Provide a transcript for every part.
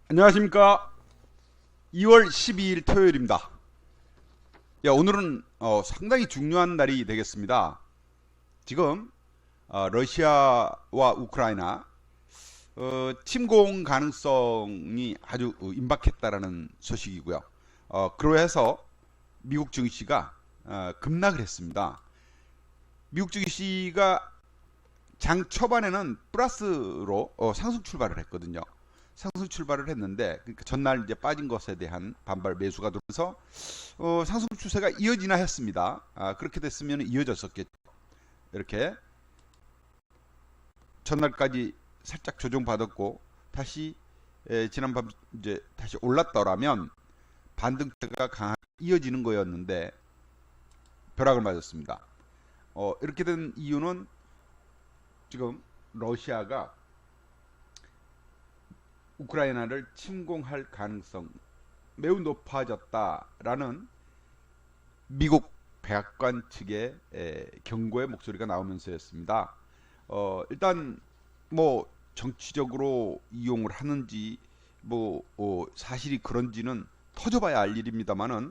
안녕하십니까. 2월 12일 토요일입니다. 오늘은 상당히 중요한 날이 되겠습니다. 지금 러시아와 우크라이나 침공 가능성이 아주 임박했다라는 소식이고요. 그로해서 미국 증시가 급락을 했습니다. 미국 증시가 장 초반에는 플러스로 상승 출발을 했거든요. 상승 출발을 했는데, 그러니까 전날 이제 빠진 것에 대한 반발 매수가 들어서 상승 추세가 이어지나 했습니다. 그렇게 됐으면 이어졌었겠죠. 이렇게 전날까지 살짝 조정받았고 다시 지난밤 이제 다시 올랐더라면 반등세가 강하게 이어지는 거였는데 벼락을 맞았습니다. 이렇게 된 이유는 지금 러시아가 우크라이나를 침공할 가능성 매우 높아졌다라는 미국 백악관 측의 경고의 목소리가 나오면서였습니다. 일단 뭐 정치적으로 이용을 하는지 뭐 사실이 그런지는 터져봐야 알 일입니다만은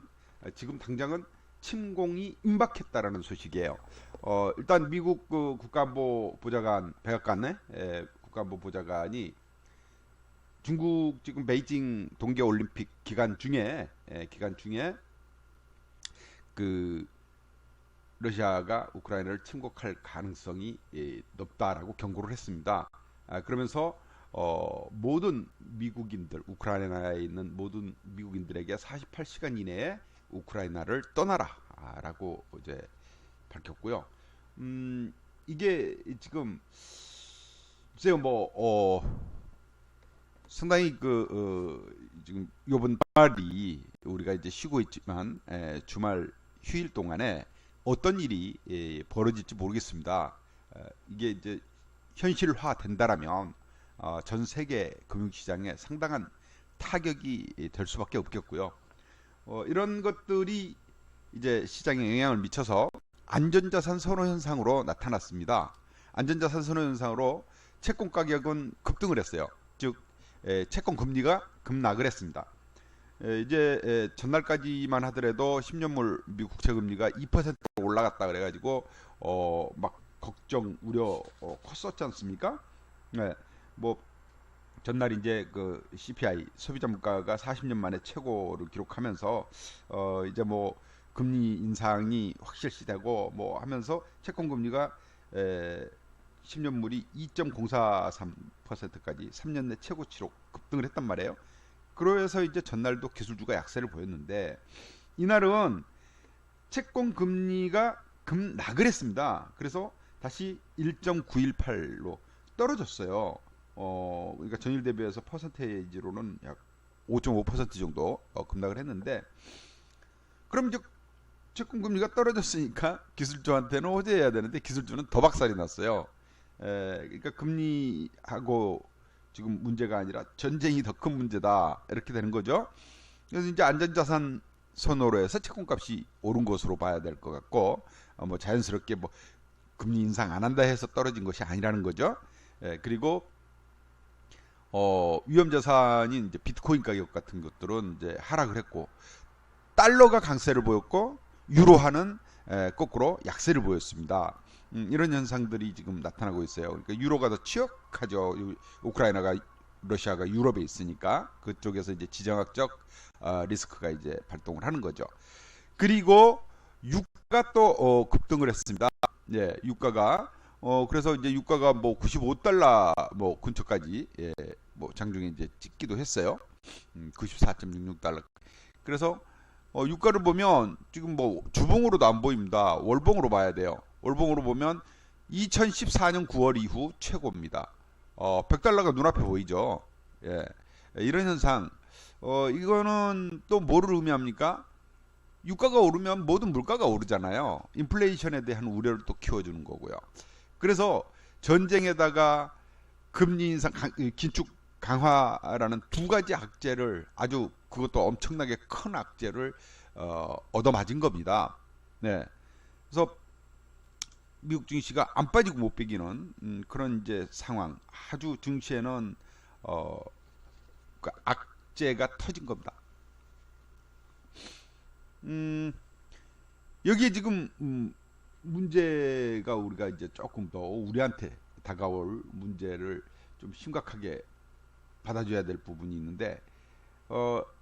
지금 당장은 침공이 임박했다라는 소식이에요. 일단 미국 그 국가안보 보좌관 백악관의 국가안보 보좌관이 중국 지금 베이징 동계올림픽 기간 중에 그 러시아가 우크라이나를 침공할 가능성이 높다라고 경고를 했습니다. 그러면서 모든 미국인들, 우크라이나에 있는 모든 미국인들에게 48시간 이내에 우크라이나를 떠나라라고 이제 밝혔고요. 이게 지금 글쎄요 상당히 지금 요번 주말이 우리가 이제 쉬고 있지만 주말 휴일 동안에 어떤 일이 벌어질지 모르겠습니다. 이게 이제 현실화 된다라면 전 세계 금융시장에 상당한 타격이 될 수밖에 없겠고요. 이런 것들이 이제 시장에 영향을 미쳐서 안전자산 선호 현상으로 나타났습니다. 안전자산 선호 현상으로 채권 가격은 급등을 했어요. 즉 채권 금리가 급락을 했습니다. 이제 전날까지만 하더라도 10년물 미국 국채 금리가 2% 올라갔다 그래가지고 막 걱정 우려 컸었지 않습니까? 네, 뭐 전날 이제 그 CPI 소비자 물가가 40년 만에 최고를 기록하면서 이제 뭐 금리 인상이 확실시되고 뭐 하면서 채권 금리가 10년물이 2.043%까지 3년 내 최고치로 급등을 했단 말이에요. 그러해서 이제 전날도 기술주가 약세를 보였는데 이날은 채권 금리가 급락을 했습니다. 그래서 다시 1.918로 떨어졌어요. 그러니까 전일 대비해서 퍼센테이지로는 약 5.5% 정도 급락을 했는데 그럼 이제 채권 금리가 떨어졌으니까 기술주한테는 호재해야 되는데 기술주는 더 박살이 났어요. 그러니까 금리하고 지금 문제가 아니라 전쟁이 더 큰 문제다 이렇게 되는 거죠. 그래서 이제 안전자산 선호로 해서 채권값이 오른 것으로 봐야 될 것 같고 뭐 자연스럽게 뭐 금리 인상 안 한다 해서 떨어진 것이 아니라는 거죠. 그리고 위험자산인 이제 비트코인 가격 같은 것들은 이제 하락을 했고 달러가 강세를 보였고 유로화는 거꾸로 약세를 보였습니다. 이런 현상들이 지금 나타나고 있어요. 그러니까 유로가 더 취약하죠. 우크라이나가 러시아가 유럽에 있으니까 그쪽에서 이제 지정학적 리스크가 이제 발동을 하는 거죠. 그리고 유가가 또 급등을 했습니다. 예, 유가가 그래서 이제 유가가 뭐 95달러 뭐 근처까지 뭐 장중에 이제 찍기도 했어요. 94.66달러. 그래서 유가를 보면 지금 뭐 주봉으로도 안 보입니다. 월봉으로 봐야 돼요. 월봉으로 보면 2014년 9월 이후 최고입니다. 100달러가 눈앞에 보이죠. 예. 이런 현상, 이거는 또 뭐를 의미합니까? 유가가 오르면 모든 물가가 오르잖아요. 인플레이션에 대한 우려를 또 키워주는 거고요. 그래서 전쟁에다가 금리 인상, 긴축 강화라는 두 가지 악재를 아주 그것도 엄청나게 큰 악재를 얻어맞은 겁니다. 네. 그래서 미국 증시가 안 빠지고 못 빼기는 그런 이제 상황. 아주 증시에는 어, 그 악재가 터진 겁니다. 여기에 지금 문제가 우리가 이제 조금 더 우리한테 다가올 문제를 좀 심각하게 받아줘야 될 부분이 있는데,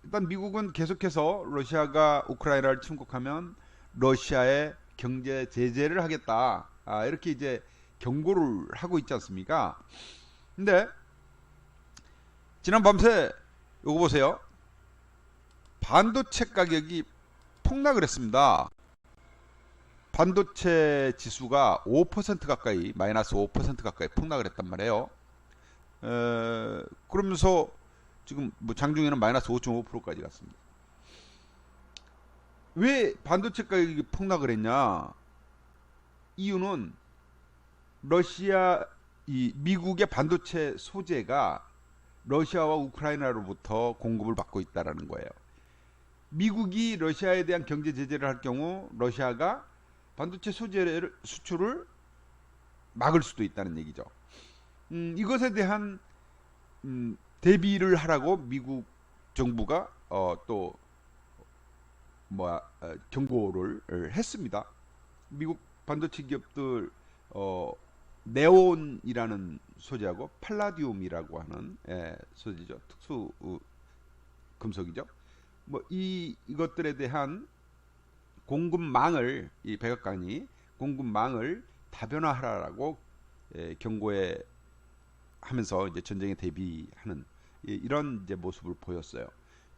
일단 미국은 계속해서 러시아가 우크라이나를 침공하면 러시아에 경제 제재를 하겠다, 이렇게 이제 경고를 하고 있지 않습니까? 근데 지난 밤새 요거 보세요. 반도체 가격이 폭락을 했습니다. 반도체 지수가 5% 가까이, 마이너스 5% 가까이 폭락을 했단 말이에요. 그러면서 지금 뭐 장중에는 마이너스 5.5%까지 갔습니다. 왜 반도체 가격이 폭락을 했냐? 이유는 러시아, 이 미국의 반도체 소재가 러시아와 우크라이나로부터 공급을 받고 있다라는 거예요. 미국이 러시아에 대한 경제 제재를 할 경우 러시아가 반도체 소재 수출을 막을 수도 있다는 얘기죠. 이것에 대한 대비를 하라고 미국 정부가 또 경고를 했습니다. 미국 반도체 기업들 네온이라는 소재하고 팔라디움이라고 하는 소재죠. 특수 금속이죠. 뭐 이것들에 대한 공급망을, 이 백악관이 공급망을 다변화하라고 경고해 하면서 이제 전쟁에 대비하는 이런 이제 모습을 보였어요.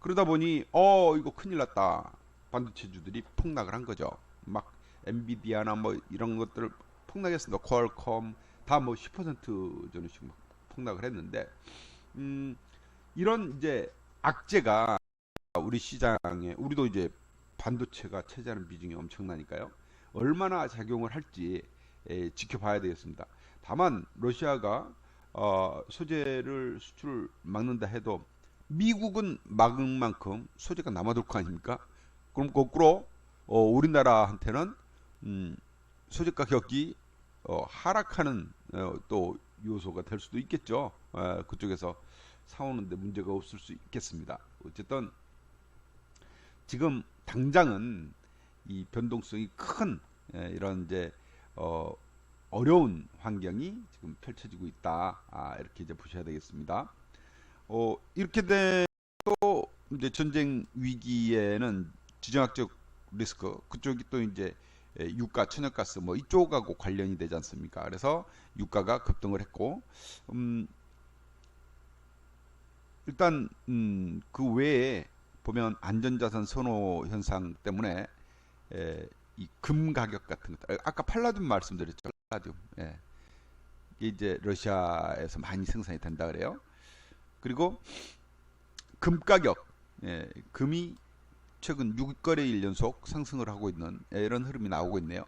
그러다 보니 이거 큰일 났다. 반도체주들이 폭락을 한 거죠. 막 엔비디아나 뭐 이런 것들 폭락했습니다. 퀄컴 다 뭐 10% 전후씩 막 폭락을 했는데, 이런 이제 악재가 우리 시장에, 우리도 이제 반도체가 차지하는 비중이 엄청나니까요. 얼마나 작용을 할지 지켜봐야 되겠습니다. 다만 러시아가 소재를 수출을 막는다 해도 미국은 막은 만큼 소재가 남아돌 거 아닙니까? 그럼 거꾸로 우리나라한테는 소재 가격이 하락하는 또 요소가 될 수도 있겠죠. 그쪽에서 사오는데 문제가 없을 수 있겠습니다. 어쨌든 지금 당장은 이 변동성이 큰 이런 이제 어려운 환경이 지금 펼쳐지고 있다. 이렇게 이제 보셔야 되겠습니다. 이렇게 또 이제 전쟁 위기에는 지정학적 리스크, 그쪽이 또 이제 유가, 천연가스 뭐 이쪽하고 관련이 되지 않습니까? 그래서 유가가 급등을 했고, 일단 그 외에 보면 안전자산 선호 현상 때문에 이 금 가격 같은 것, 아까 팔라듐 말씀드렸죠. 팔라듐. 이게 이제 러시아에서 많이 생산이 된다 그래요. 그리고 금 가격, 금이 최근 6거래일 연속 상승을 하고 있는 이런 흐름이 나오고 있네요.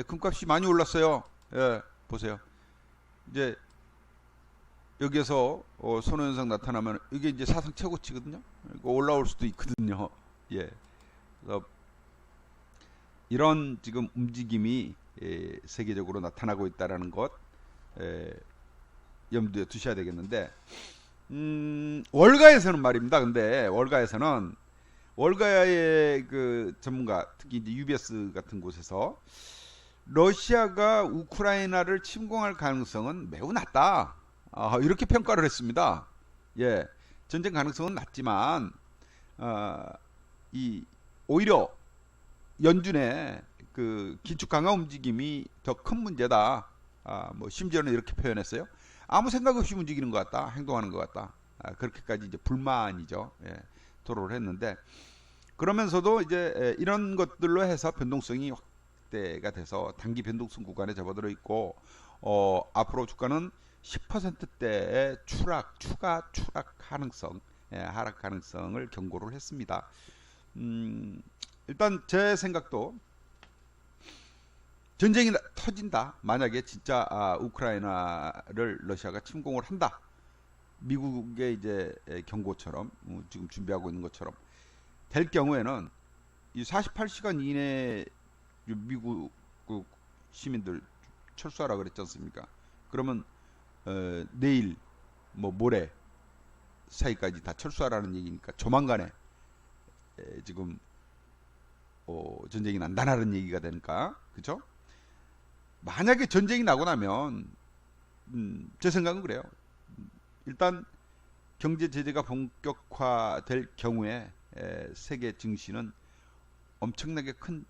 금값이 많이 올랐어요. 보세요. 이제 여기에서 선호 현상 나타나면 이게 이제 사상 최고치거든요. 이거 올라올 수도 있거든요. 그래서 이런 지금 움직임이 세계적으로 나타나고 있다라는 것 염두에 두셔야 되겠는데, 월가에서는 말입니다. 근데 월가의 그 전문가, 특히 이제 UBS 같은 곳에서 러시아가 우크라이나를 침공할 가능성은 매우 낮다. 이렇게 평가를 했습니다. 전쟁 가능성은 낮지만 오히려 연준의 그 긴축 강화 움직임이 더 큰 문제다. 뭐 심지어는 이렇게 표현했어요. 아무 생각 없이 움직이는 것 같다, 행동하는 것 같다. 그렇게까지 이제 불만이죠. 토로를 했는데, 그러면서도 이제 이런 것들로 해서 변동성이 확대가 돼서 단기 변동성 구간에 접어들어 있고, 앞으로 주가는 10%대의 추가 추락 가능성, 하락 가능성을 경고를 했습니다. 일단 제 생각도 전쟁이 터진다. 만약에 진짜 우크라이나를 러시아가 침공을 한다. 미국의 이제 경고처럼 지금 준비하고 있는 것처럼 될 경우에는 이 48시간 이내에 미국 시민들 철수하라 그랬지 않습니까? 그러면 내일 뭐 모레 사이까지 다 철수하라는 얘기니까 조만간에 지금 전쟁이 난다는 얘기가 되니까, 그죠? 만약에 전쟁이 나고 나면 제 생각은 그래요. 일단 경제 제재가 본격화될 경우에 세계 증시는 엄청나게 큰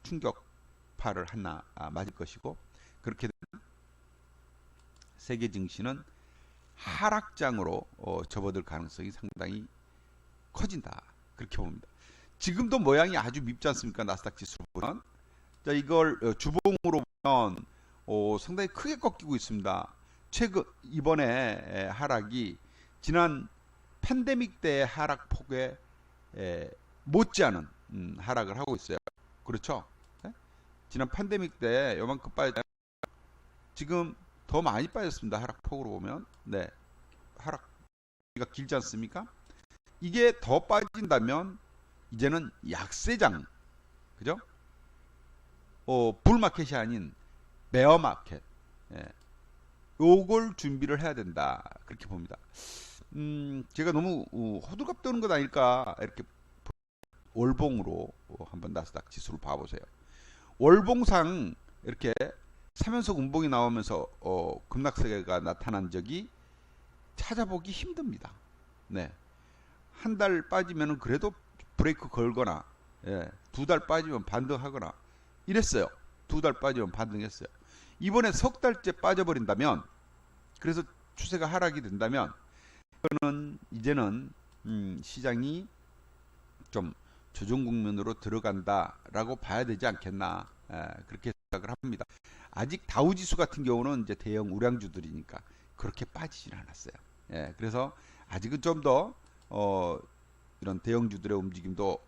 충격파를 하나 맞을 것이고, 그렇게 되면 세계 증시는 하락장으로 접어들 가능성이 상당히 커진다, 그렇게 봅니다. 지금도 모양이 아주 밉지 않습니까? 나스닥 지수를 보면. 자, 이걸 주봉으로 보면 상당히 크게 꺾이고 있습니다. 최근 이번에 하락이 지난 팬데믹 때의 하락폭에 못지않은 하락을 하고 있어요. 그렇죠? 네? 지난 팬데믹 때 요만큼 빠졌, 지금 더 많이 빠졌습니다. 하락폭으로 보면. 네, 하락이 길지 않습니까? 이게 더 빠진다면 이제는 약세장, 그죠? 불마켓이 아닌 베어마켓, 요걸 준비를 해야 된다, 그렇게 봅니다. 제가 너무 호들갑 떠는 것 아닐까, 이렇게 월봉으로 한번 나스닥 지수를 봐보세요. 월봉상 이렇게 3연속 음봉이 나오면서 급락세가 나타난 적이 찾아보기 힘듭니다. 네, 한 달 빠지면은 그래도 브레이크 걸거나, 2달 빠지면 반등하거나 이랬어요. 2달 빠지면 반등했어요. 이번에 석 달째 빠져버린다면, 그래서 추세가 하락이 된다면, 이거는 이제는 시장이 좀 조정 국면으로 들어간다라고 봐야 되지 않겠나, 그렇게 생각을 합니다. 아직 다우지수 같은 경우는 이제 대형 우량주들이니까 그렇게 빠지진 않았어요. 그래서 아직은 좀 더 이런 대형주들의 움직임도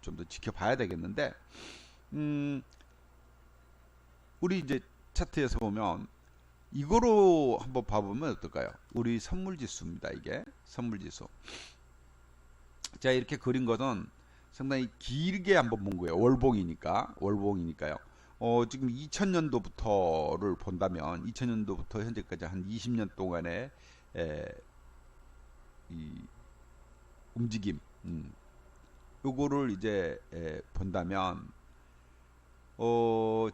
좀 더 지켜봐야 되겠는데, 우리 이제 차트에서 보면 이거로 한번 봐보면 어떨까요? 우리 선물지수입니다. 이게 선물지수. 자, 이렇게 그린 것은 상당히 길게 한번 본 거예요. 월봉이니까요. 지금 2000년도부터를 본다면 2000년도부터 현재까지 한 20년 동안의 이 움직임, 요거를 이제 본다면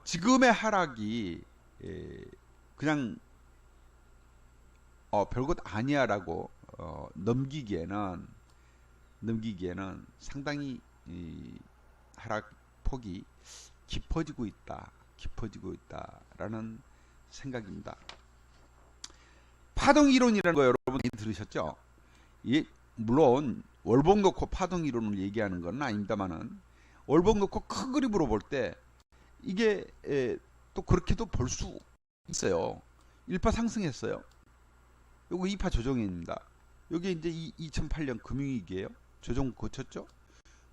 지금의 하락이 그냥 별것 아니야라고 넘기기에는 상당히 이 하락폭이 깊어지고 있다라는 생각입니다. 파동 이론이라는 거 여러분 들으셨죠? 물론 월봉 놓고 파동 이론을 얘기하는 건 아닙니다만은, 월봉 놓고 큰 그림으로 볼 때 이게 또 그렇게도 볼 수 있어요. 1파 상승했어요. 요거 2파 조정입니다. 여기 이제 2008년 금융위기예요. 조정 거쳤죠.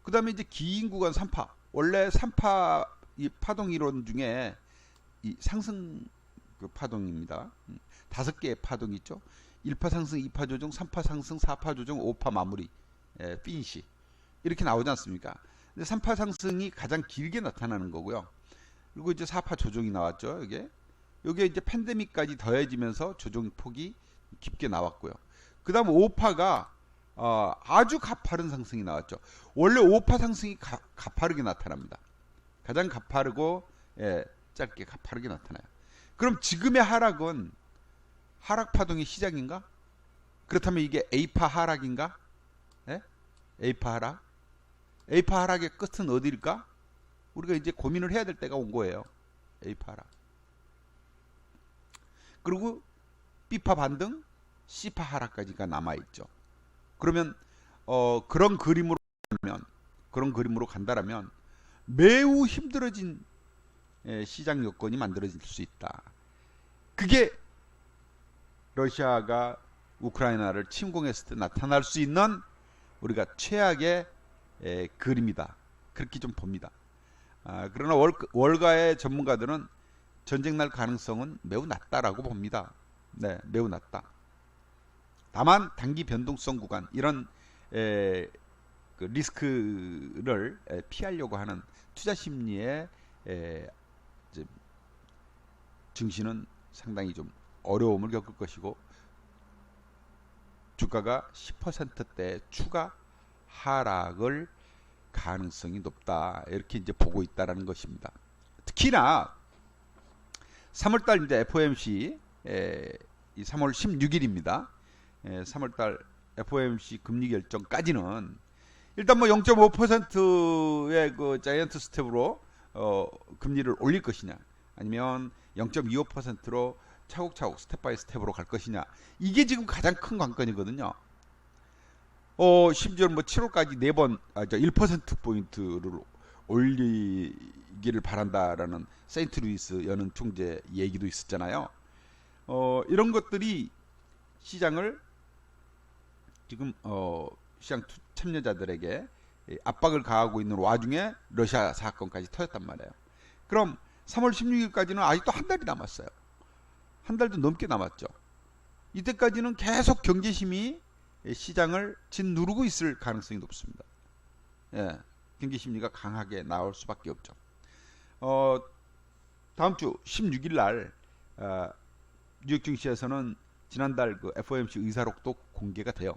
그 다음에 이제 긴 구간 3파. 원래 3파 이 파동 이론 중에 이 상승 그 파동입니다. 5개의 파동이 있죠. 1파 상승, 2파 조정, 3파 상승, 4파 조정, 5파 마무리, 피니시, 이렇게 나오지 않습니까? 근데 3파 상승이 가장 길게 나타나는 거고요. 그리고 이제 4파 조정이 나왔죠. 여기에 이제 팬데믹까지 더해지면서 조정 폭이 깊게 나왔고요. 그 다음 5파가 아주 가파른 상승이 나왔죠. 원래 5파 상승이 가파르게 나타납니다. 가장 가파르고 짧게 가파르게 나타나요. 그럼 지금의 하락은 하락 파동의 시작인가? 그렇다면 이게 A파 하락인가? A파 하락? A파 하락의 끝은 어디일까? 우리가 이제 고민을 해야 될 때가 온 거예요. A파 하락. 그리고 B파 반등, C파 하락까지가 남아있죠. 그러면 그런 그림으로 간다라면 매우 힘들어진 시장 여건이 만들어질 수 있다. 그게 러시아가 우크라이나를 침공했을 때 나타날 수 있는 우리가 최악의 그림이다, 그렇게 좀 봅니다. 그러나 월가의 전문가들은 전쟁 날 가능성은 매우 낮다라고 봅니다. 네, 매우 낮다. 다만 단기 변동성 구간, 이런 그 리스크를 피하려고 하는 투자 심리의 증시는 상당히 좀 어려움을 겪을 것이고, 주가가 10%대 추가 하락을 가능성이 높다. 이렇게 이제 보고 있다라는 것입니다. 특히나 3월달 이제 FOMC 이 3월 16일입니다. 3월달 FOMC 금리 결정까지는 일단 뭐 0.5%의 그 자이언트 스텝으로 금리를 올릴 것이냐, 아니면 0.25%로 차곡차곡 스텝 바이 스텝으로 갈 것이냐, 이게 지금 가장 큰 관건이거든요. 심지어 뭐 7월까지 4번 1%포인트를 올리기를 바란다라는 세인트루이스 연은 총재 얘기도 있었잖아요. 이런 것들이 시장을 지금 시장 참여자들에게 압박을 가하고 있는 와중에 러시아 사건까지 터졌단 말이에요. 그럼 3월 16일까지는 아직도 한 달이 남았어요. 한 달도 넘게 남았죠. 이때까지는 계속 경제심이 시장을 짓누르고 있을 가능성이 높습니다. 예, 경제심리가 강하게 나올 수밖에 없죠. 다음 주 16일 날 뉴욕 증시에서는 지난달 그 FOMC 의사록도 공개가 돼요.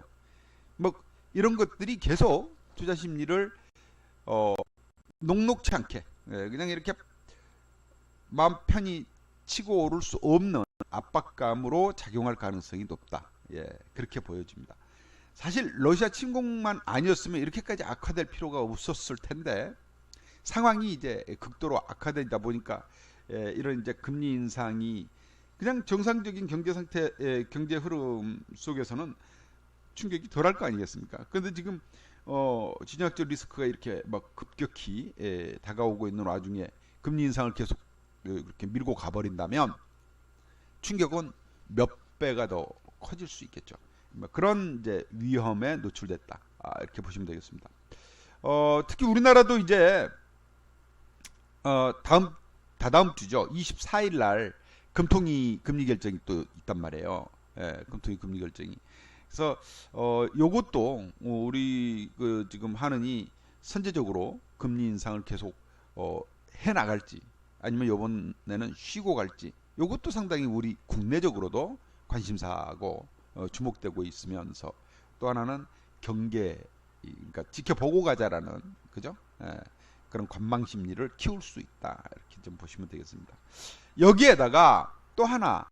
뭐 이런 것들이 계속 투자 심리를 녹록치 않게 그냥 이렇게 마음 편히 치고 오를 수 없는 압박감으로 작용할 가능성이 높다. 예, 그렇게 보여집니다. 사실 러시아 침공만 아니었으면 이렇게까지 악화될 필요가 없었을 텐데 상황이 이제 극도로 악화되다 보니까 이런 이제 금리 인상이 그냥 정상적인 경제 상태, 경제 흐름 속에서는 충격이 덜할 거 아니겠습니까? 그런데 지금 진영학적 리스크가 이렇게 막 급격히 다가오고 있는 와중에 금리 인상을 계속 이렇게 밀고 가버린다면 충격은 몇 배가 더 커질 수 있겠죠. 그런 이제 위험에 노출됐다. 이렇게 보시면 되겠습니다. 특히 우리나라도 이제 다다음 주죠. 24일 날 금통위 금리 결정이 또 있단 말이에요. 예, 금통위 금리 결정이. 그래서 요것도 우리 그 지금 하느니 선제적으로 금리 인상을 계속 해 나갈지 아니면 요번에는 쉬고 갈지, 요것도 상당히 우리 국내적으로도 관심사하고 주목되고 있으면서 또 하나는 경계, 그러니까 지켜보고 가자라는 그죠? 예, 그런 관망 심리를 키울 수 있다. 이렇게 좀 보시면 되겠습니다. 여기에다가 또 하나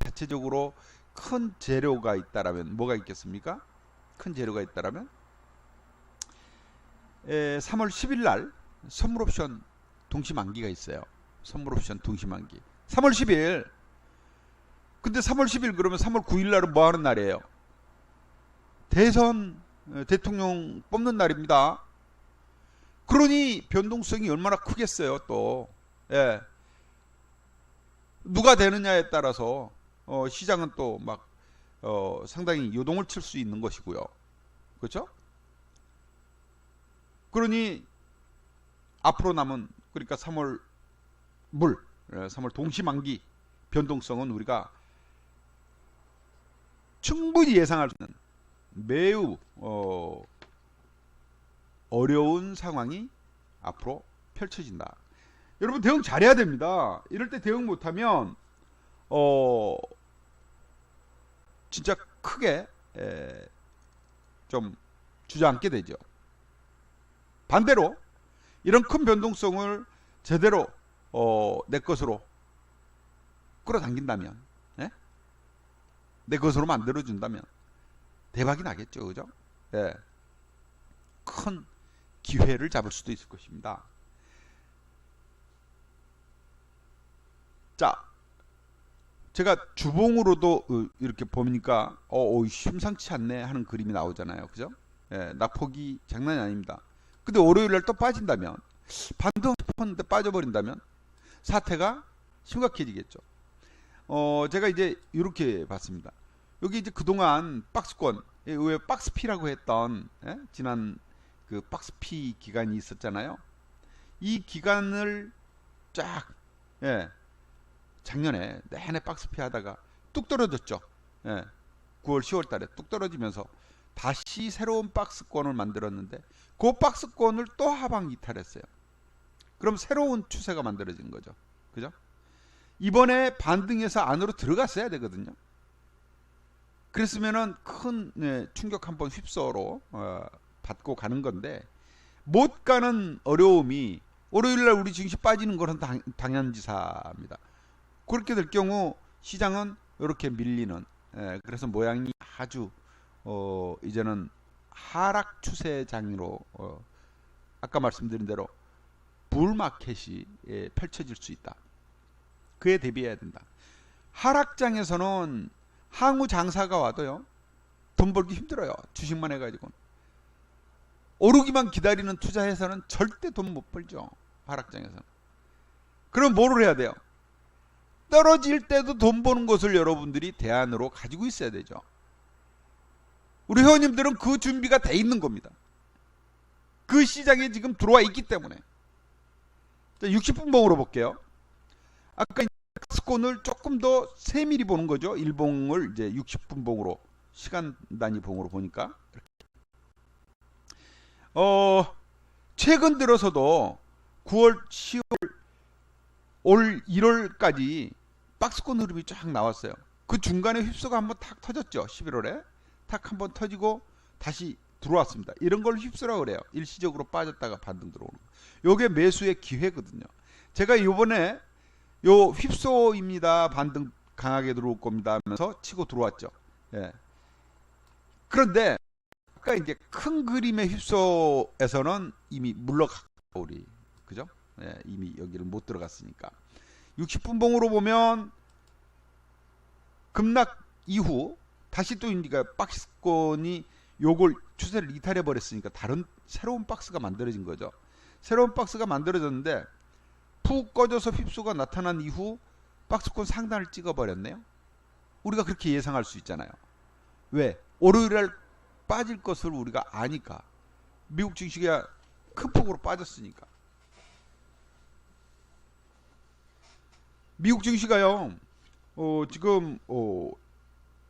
자체적으로 큰 재료가 있다라면 뭐가 있겠습니까? 큰 재료가 있다라면 3월 10일 날 선물 옵션 동시 만기가 있어요. 선물 옵션 동시 만기. 3월 10일. 근데 3월 10일 그러면 3월 9일 날은 뭐 하는 날이에요? 대선 대통령 뽑는 날입니다. 그러니 변동성이 얼마나 크겠어요, 또. 예. 누가 되느냐에 따라서 시장은 또 막 상당히 요동을 칠 수 있는 것이고요. 그렇죠? 그러니 앞으로 남은 그러니까 3월 3월 동시만기 변동성은 우리가 충분히 예상할 수 있는 매우 어려운 상황이 앞으로 펼쳐진다. 여러분 대응 잘해야 됩니다. 이럴 때 대응 못하면 진짜 크게 좀 주저앉게 되죠. 반대로 이런 큰 변동성을 제대로 내 것으로 끌어당긴다면, 예? 내 것으로 만들어준다면 대박이 나겠죠, 그죠? 예. 큰 기회를 잡을 수도 있을 것입니다. 자, 제가 주봉으로도 이렇게 보니까 심상치 않네 하는 그림이 나오잖아요, 그죠? 예, 낙폭이 장난이 아닙니다. 근데 월요일날 또 빠진다면, 반등 싶었는데 빠져버린다면 사태가 심각해지겠죠. 제가 이제 이렇게 봤습니다. 여기 이제 그동안 박스권, 왜 박스피라고 했던 지난 그 박스피 기간이 있었잖아요. 이 기간을 쫙 작년에 내내 박스피 하다가 뚝 떨어졌죠. 9월 10월 달에 뚝 떨어지면서 다시 새로운 박스권을 만들었는데 그 박스권을 또 하방 이탈했어요. 그럼 새로운 추세가 만들어진 거죠. 그죠? 이번에 반등해서 안으로 들어갔어야 되거든요. 그랬으면은 큰 충격 한번 휩싸로 받고 가는 건데 못 가는 어려움이 월요일날 우리 증시 빠지는 것은 당연지사입니다. 그렇게 될 경우 시장은 이렇게 밀리는 그래서 모양이 아주 이제는 하락 추세장으로 아까 말씀드린 대로 불마켓이 펼쳐질 수 있다. 그에 대비해야 된다. 하락장에서는 항우 장사가 와도요 돈 벌기 힘들어요. 주식만 해가지고 오르기만 기다리는 투자해서는 절대 돈 못 벌죠. 하락장에서는. 그럼 뭐를 해야 돼요? 떨어질 때도 돈 버는 것을 여러분들이 대안으로 가지고 있어야 되죠. 우리 회원님들은 그 준비가 돼 있는 겁니다. 그 시장에 지금 들어와 있기 때문에. 자, 60분 봉으로 볼게요. 아까 박스권을 조금 더 세밀히 보는 거죠. 일봉을 이제 60분 봉으로 시간 단위 봉으로 보니까 최근 들어서도 9월, 10월, 올 1월까지 박스권 흐름이 쫙 나왔어요. 그 중간에 휩소가 한번 탁 터졌죠. 11월에 탁 한번 터지고 다시 들어왔습니다. 이런 걸 휩소라고 그래요. 일시적으로 빠졌다가 반등 들어오는 거. 요게 매수의 기회거든요. 제가 요번에 요 휩소입니다. 반등 강하게 들어올 겁니다 하면서 치고 들어왔죠. 예. 그런데 아까 이제 큰 그림의 휩소에서는 이미 물러갔고 우리 그죠? 예, 이미 여기를 못 들어갔으니까 60분 봉으로 보면 급락 이후 다시 또 우리가 박스권이 요걸 추세를 이탈해 버렸으니까 다른 새로운 박스가 만들어진 거죠. 새로운 박스가 만들어졌는데 푹 꺼져서 휩소가 나타난 이후 박스권 상단을 찍어 버렸네요. 우리가 그렇게 예상할 수 있잖아요. 왜? 월요일날 빠질 것을 우리가 아니까. 미국 증시가 큰 폭으로 빠졌으니까. 미국 증시가요 지금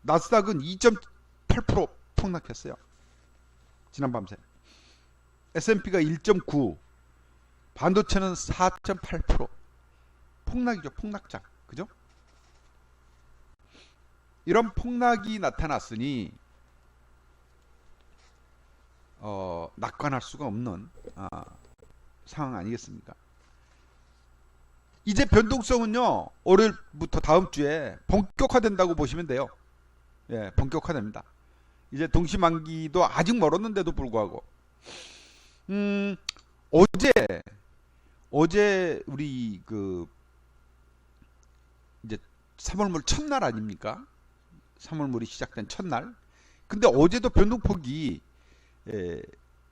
나스닥은 2.8% 폭락했어요. 지난 밤새. S&P가 1.9, 반도체는 4.8% 폭락이죠. 폭락장. 그죠? 이런 폭락이 나타났으니 낙관할 수가 없는 상황 아니겠습니까? 이제 변동성은요 월요일부터 다음 주에 본격화된다고 보시면 돼요. 예, 본격화됩니다. 이제 동시만기도 아직 멀었는데도 불구하고 어제 우리 그 이제 3월물 첫날 아닙니까? 3월물이 시작된 첫날. 근데 어제도 변동폭이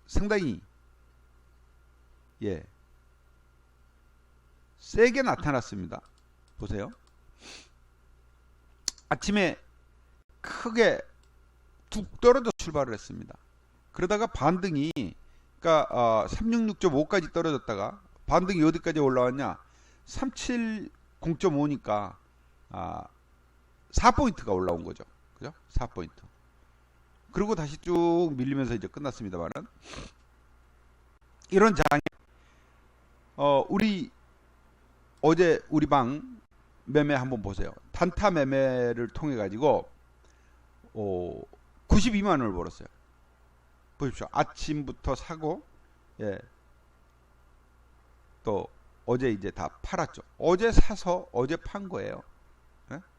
상당히 세게 나타났습니다. 보세요. 아침에 크게 툭 떨어져 출발을 했습니다. 그러다가 반등이 그러니까 366.5까지 떨어졌다가 반등이 어디까지 올라왔냐? 370.5니까 4포인트가 올라온 거죠. 그죠? 4포인트. 그리고 다시 쭉 밀리면서 이제 끝났습니다만은 이런 장에 우리 어제 우리 방 매매 한번 보세요. 단타 매매를 통해 가지고 92만 원을 벌었어요. 보십시오. 아침부터 사고 또 어제 이제 다 팔았죠. 어제 사서 어제 판 거예요.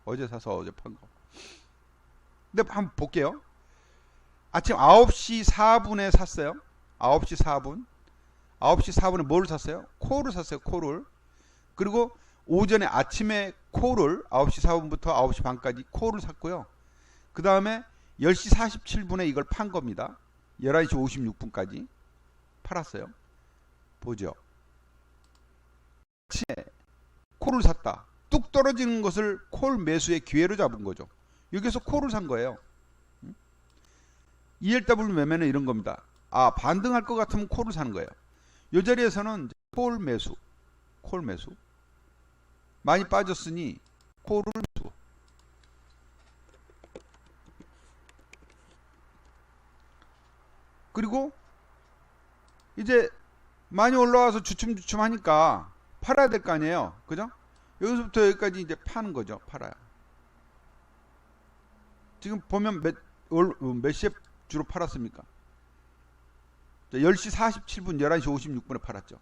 어제 사서 어제 판 거. 근데 한번 볼게요. 아침 9시 4분에 샀어요. 9시 4분. 9시 4분에 뭘 샀어요? 콜을 샀어요. 콜을. 그리고 오전에 아침에 콜을 9시 4분부터 9시 반까지 콜을 샀고요. 그 다음에 10시 47분에 이걸 판 겁니다. 11시 56분까지 팔았어요. 보죠. 아침에 콜을 샀다. 뚝 떨어지는 것을 콜 매수의 기회로 잡은 거죠. 여기서 콜을 산 거예요. ELW 매매는 이런 겁니다. 반등할 것 같으면 콜을 사는 거예요. 이 자리에서는 콜 매수. 많이 빠졌으니 콜을 매수. 그리고 이제 많이 올라와서 주춤주춤 하니까 팔아야 될 거 아니에요. 그죠? 여기서부터 여기까지 이제 파는 거죠. 팔아요. 지금 보면 몇 시에 주로 팔았습니까? 10시 47분, 11시 56분에 팔았죠.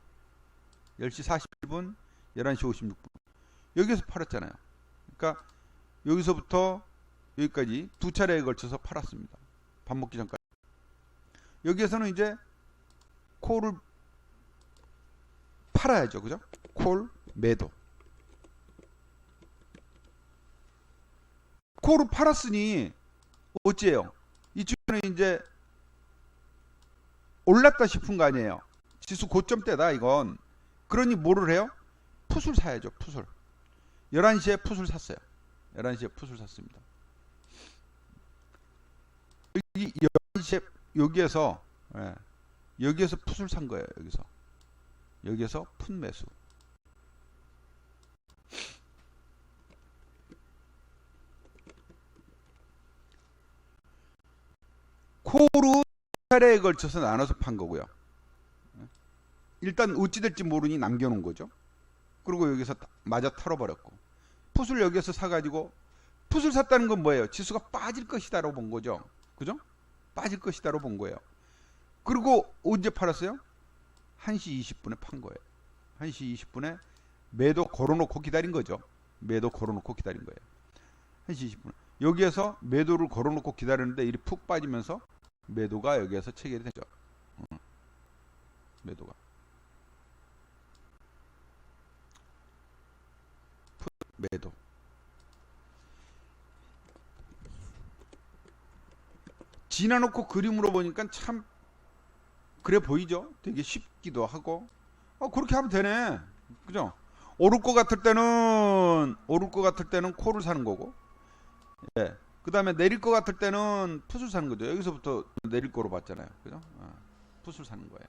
10시 41분, 11시 56분. 여기서 팔았잖아요. 그러니까 여기서부터 여기까지 두 차례에 걸쳐서 팔았습니다. 밥 먹기 전까지. 여기에서는 이제 콜을 팔아야죠. 그죠? 콜 매도. 콜을 팔았으니 어찌해요? 이쪽에는 이제 올랐다 싶은 거 아니에요. 지수 고점대다 이건. 그러니 뭐를 해요? 풋을 사야죠. 풋을. 11시에 풋을 샀어요. 11시에 풋을 샀습니다. 여기 11시에 여기에서 여기에서 풋을 산 거예요. 여기에서 풋 매수. 콜은 차례에 걸쳐서 나눠서 판 거고요. 일단 어찌 될지 모르니 남겨놓은 거죠. 그리고 여기서 마저 털어버렸고, 풋을 여기서 사가지고, 풋을 샀다는 건 뭐예요? 지수가 빠질 것이다라고 본 거죠. 그죠? 빠질 것이다라고 본 거예요. 그리고 언제 팔았어요? 1시 20분에 판 거예요. 1시 20분에 매도 걸어놓고 기다린 거죠. 매도 걸어놓고 기다린 거예요. 1시 20분. 여기에서 매도를 걸어놓고 기다렸는데 일이 푹 빠지면서 매도가 여기에서 체결이 되죠. 매도가. 매도. 지나놓고 그림으로 보니까 참 그래 보이죠? 되게 쉽기도 하고. 그렇게 하면 되네. 그죠? 오를 것 같을 때는 콜을 사는 거고, 예. 그 다음에 내릴 것 같을 때는 풋을 사는 거죠. 여기서부터 내릴 거로 봤잖아요. 그죠? 풋을 사는 거예요.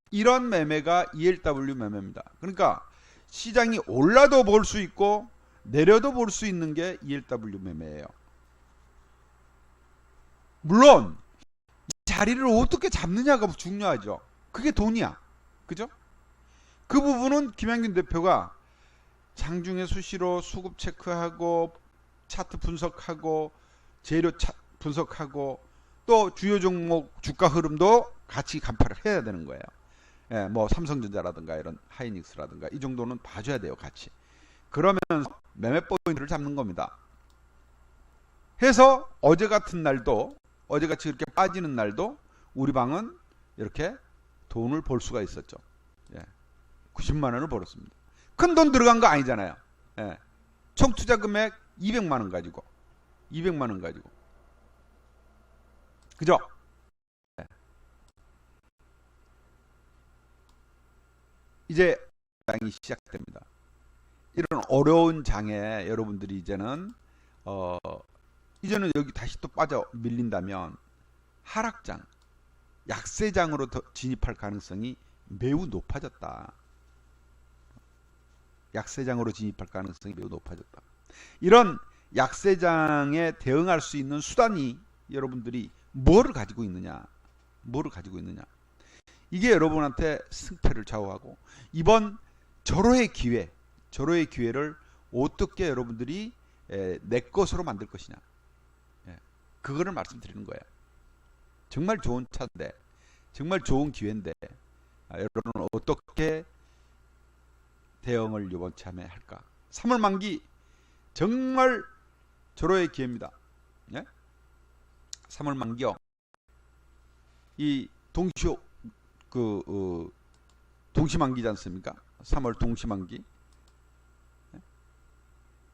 이런 매매가 ELW 매매입니다. 그러니까 시장이 올라도 볼 수 있고 내려도 볼 수 있는 게 ELW 매매예요. 물론 자리를 어떻게 잡느냐가 중요하죠. 그게 돈이야. 그죠? 그 부분은 김양균 대표가 장중에 수시로 수급 체크하고 차트 분석하고 재료 분석하고 또 주요 종목 주가 흐름도 같이 간파를 해야 되는 거예요. 예, 뭐 삼성전자라든가 이런 하이닉스라든가 이 정도는 봐줘야 돼요. 같이. 그러면서 매매 포인트를 잡는 겁니다. 해서 어제 같은 날도, 어제같이 이렇게 빠지는 날도 우리 방은 이렇게 돈을 벌 수가 있었죠. 예, 90만 원을 벌었습니다. 큰 돈 들어간 거 아니잖아요. 예, 총 투자 금액 200만 원 가지고 200만 원 가지고, 그죠? 예. 이제 장이 시작됩니다. 이런 어려운 장에 여러분들이 이제는 여기 다시 또 빠져 밀린다면 하락장, 약세장으로 더 진입할 가능성이 매우 높아졌다. 약세장으로 진입할 가능성이 매우 높아졌다. 이런 약세장에 대응할 수 있는 수단이 여러분들이 뭐를 가지고 있느냐, 이게 여러분한테 승패를 좌우하고, 이번 절호의 기회를 어떻게 여러분들이 내 것으로 만들 것이냐, 그거를 말씀드리는 거예요. 정말 좋은 차인데, 정말 좋은 기회인데, 여러분은 어떻게 대응을 이번 참에 할까? 3월 만기 정말 절호의 기회입니다. 3월 만기요. 이 동시만기지 않습니까? 3월 동시만기.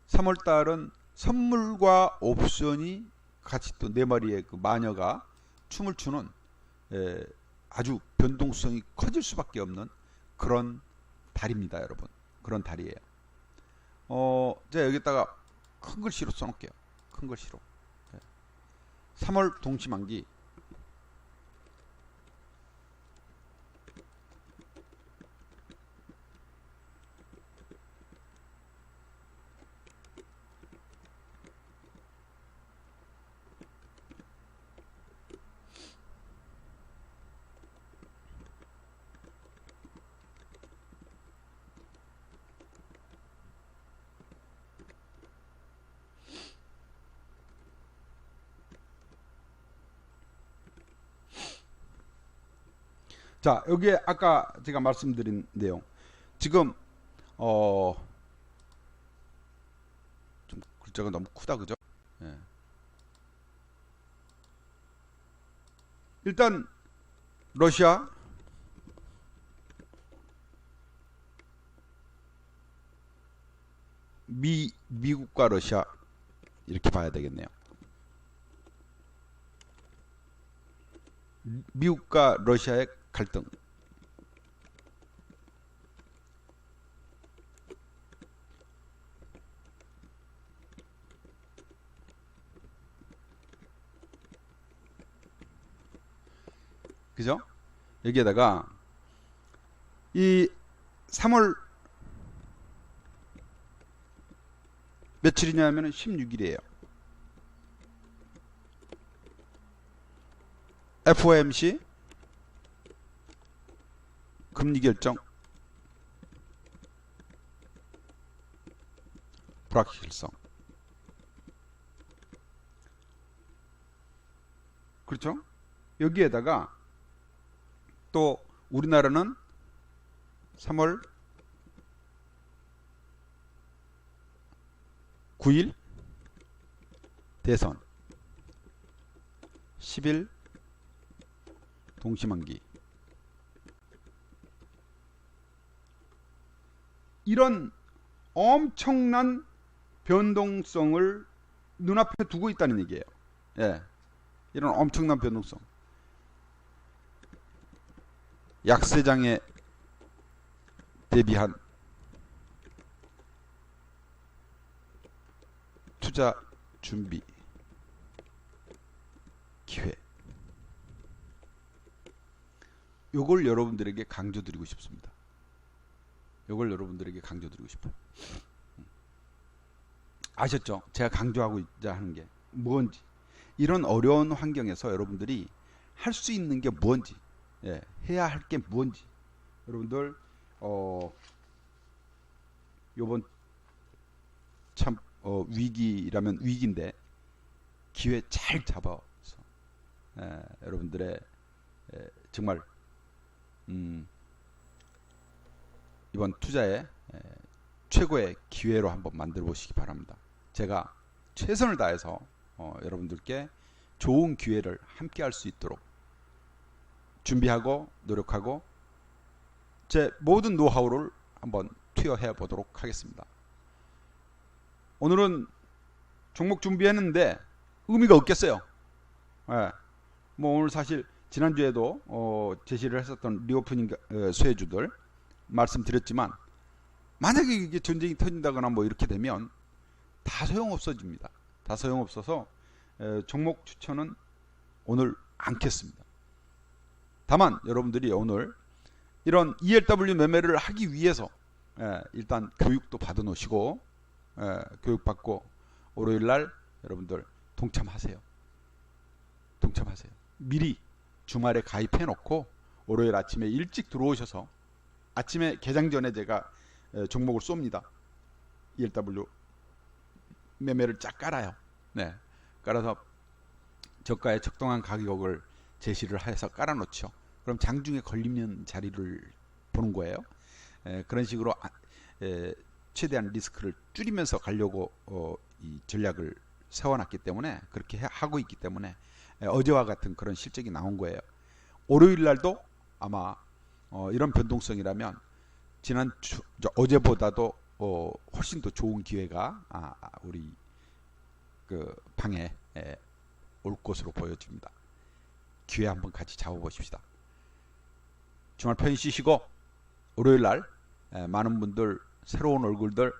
3월 달은 선물과 옵션이 같이 또 네 마리의 그 마녀가 춤을 추는 아주 변동성이 커질 수밖에 없는 그런 달입니다, 여러분. 그런 달이에요. 제가 여기다가 큰 글씨로 써놓을게요. 큰 글씨로. 3월 동시만기. 자, 여기에 아까 제가 말씀드린 내용. 지금 좀 글자가 너무 크다, 그죠? 예. 일단 러시아, 미국과 러시아 이렇게 봐야 되겠네요. 미국과 러시아의 갈등. 그죠? 여기에다가 이 3월 며칠이냐 하면 16일이에요. FOMC 금리 결정 불확실성. 그렇죠? 여기에다가 또 우리나라는 3월 9일 대선, 10일 동시만기. 이런 엄청난 변동성을 눈앞에 두고 있다는 얘기예요. 예, 이런 엄청난 변동성. 약세장에 대비한 투자 준비 기회. 요걸 여러분들에게 강조드리고 싶습니다. 요걸 여러분들에게 강조드리고 싶어요. 아셨죠? 제가 강조하고자 하는 게 뭔지. 이런 어려운 환경에서 여러분들이 할 수 있는 게 뭔지, 예, 해야 할 게 뭔지. 여러분들 요번 참 위기라면 위기인데 기회 잘 잡아서 여러분들의 정말 이번 투자의 최고의 기회로 한번 만들어 보시기 바랍니다. 제가 최선을 다해서 여러분들께 좋은 기회를 함께 할 수 있도록 준비하고 노력하고 제 모든 노하우를 한번 투여해 보도록 하겠습니다. 오늘은 종목 준비했는데 의미가 없겠어요. 예. 뭐 오늘 사실 지난주에도 제시를 했었던 리오프닝 수혜주들 말씀드렸지만 만약에 이게 전쟁이 터진다거나 뭐 이렇게 되면 다 소용없어집니다. 다 소용없어서 종목 추천은 오늘 않겠습니다. 다만 여러분들이 오늘 이런 ELW 매매를 하기 위해서 일단 교육도 받아 놓으시고 교육받고 월요일날 여러분들 동참하세요. 동참하세요. 미리 주말에 가입해 놓고 월요일 아침에 일찍 들어오셔서 아침에 개장 전에 제가 종목을 쏩니다. ELW 매매를 쫙 깔아요. 네, 깔아서 저가에 적당한 가격을 제시를 해서 깔아놓죠. 그럼 장중에 걸리면 자리를 보는 거예요. 그런 식으로 최대한 리스크를 줄이면서 가려고 이 전략을 세워놨기 때문에 그렇게 하고 있기 때문에 어제와 같은 그런 실적이 나온 거예요. 월요일 날도 아마 이런 변동성이라면 어제보다도 훨씬 더 좋은 기회가 우리 그 방에 올 것으로 보여집니다. 기회 한번 같이 잡아보십시다. 주말 편히 쉬시고 월요일 날 많은 분들 새로운 얼굴들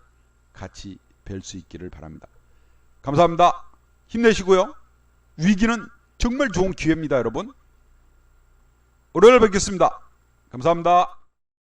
같이 뵐 수 있기를 바랍니다. 감사합니다. 힘내시고요. 위기는 정말 좋은 기회입니다, 여러분. 월요일 뵙겠습니다. 감사합니다.